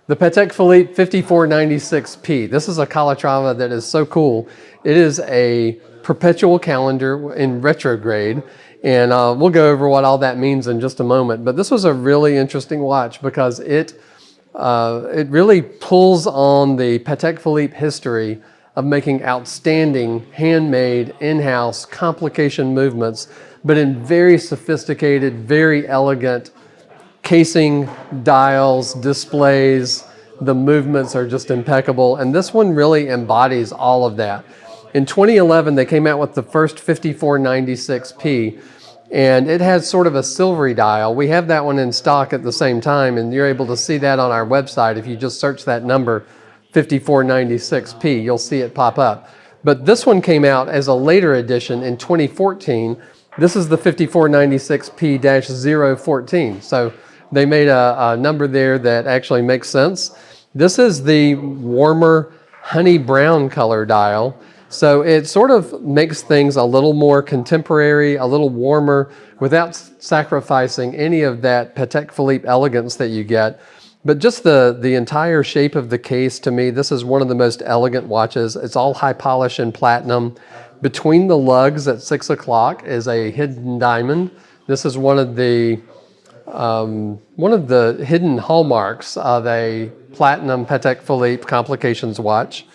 The Patek Philippe 5496P. This is a Calatrava that is so cool. It is a perpetual calendar in retrograde, and we'll go over what all that means in just a moment. But this was a really interesting watch because it really pulls on the Patek Philippe history of making outstanding, handmade, in-house complication movements, but in very sophisticated, very elegant casing, dials, displays. The movements are just impeccable, and this one really embodies all of that. In 2011, they came out with the first 5496P, and it has sort of a silvery dial. We have that one in stock at the same time, and you're able to see that on our website. If you just search that number, 5496P, you'll see it pop up. But this one came out as a later edition in 2014. This is the 5496P-014. So they made a number there that actually makes sense. This is the warmer honey brown color dial. So it sort of makes things a little more contemporary, a little warmer, without sacrificing any of that Patek Philippe elegance that you get. But just the entire shape of the case, to me, this is one of the most elegant watches. It's all high polish and platinum. Between the lugs at 6 o'clock is a hidden diamond. This is one of the hidden hallmarks of a platinum Patek Philippe Complications watch.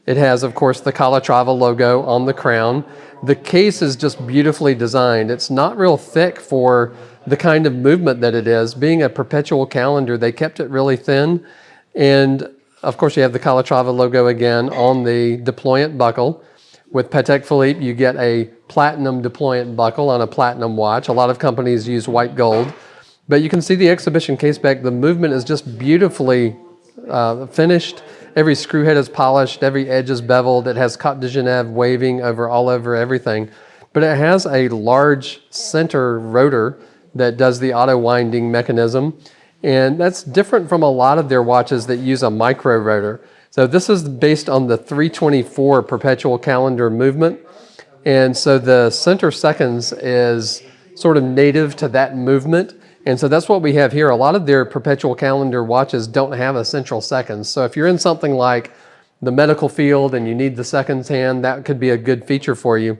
It has, of course, the Calatrava logo on the crown. The case is just beautifully designed. It's not real thick for the kind of movement that it is. Being a perpetual calendar, they kept it really thin. And of course, you have the Calatrava logo again on the deployant buckle. With Patek Philippe, you get a platinum deployant buckle on a platinum watch. A lot of companies use white gold. But you can see the exhibition case back. The movement is just beautifully finished. Every screw head is polished. Every edge is beveled. It has Cote de Genève waving all over everything. But it has a large center rotor that does the auto winding mechanism. And that's different from a lot of their watches that use a micro rotor. So this is based on the 324 perpetual calendar movement. And so the center seconds is sort of native to that movement. And so that's what we have here. A lot of their perpetual calendar watches don't have a central seconds. So if you're in something like the medical field and you need the seconds hand, that could be a good feature for you.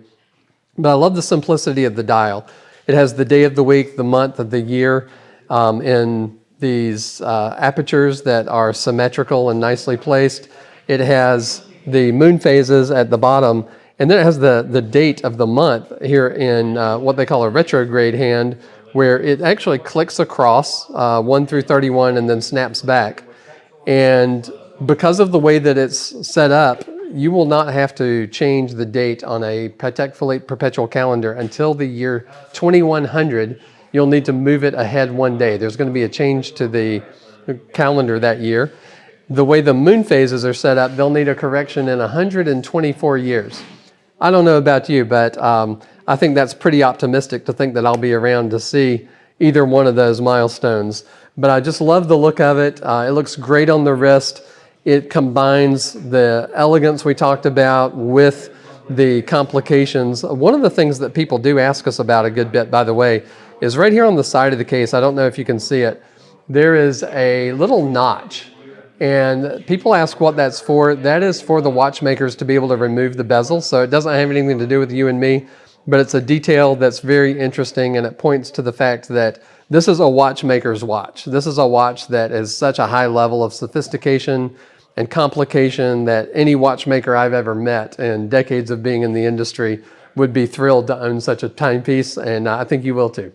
But I love the simplicity of the dial. It has the day of the week, the month of the year in these apertures that are symmetrical and nicely placed. It has the moon phases at the bottom, and then it has the date of the month here in what they call a retrograde hand, where it actually clicks across 1 through 31 and then snaps back. And because of the way that it's set up, you will not have to change the date on a Patek Philippe perpetual calendar until the year 2100. You'll need to move it ahead one day. There's going to be a change to the calendar that year. The way the moon phases are set up, they'll need a correction in 124 years. I don't know about you, but I think that's pretty optimistic to think that I'll be around to see either one of those milestones. But I just love the look of it. It looks great on the wrist. It combines the elegance we talked about with the complications. One of the things that people do ask us about a good bit, by the way, is right here on the side of the case. I don't know if you can see it. There is a little notch. And people ask what that's for. That is for the watchmakers to be able to remove the bezel. So it doesn't have anything to do with you and me, but it's a detail that's very interesting, and it points to the fact that this is a watchmaker's watch. This is a watch that is such a high level of sophistication and complication that any watchmaker I've ever met in decades of being in the industry would be thrilled to own such a timepiece, and I think you will too.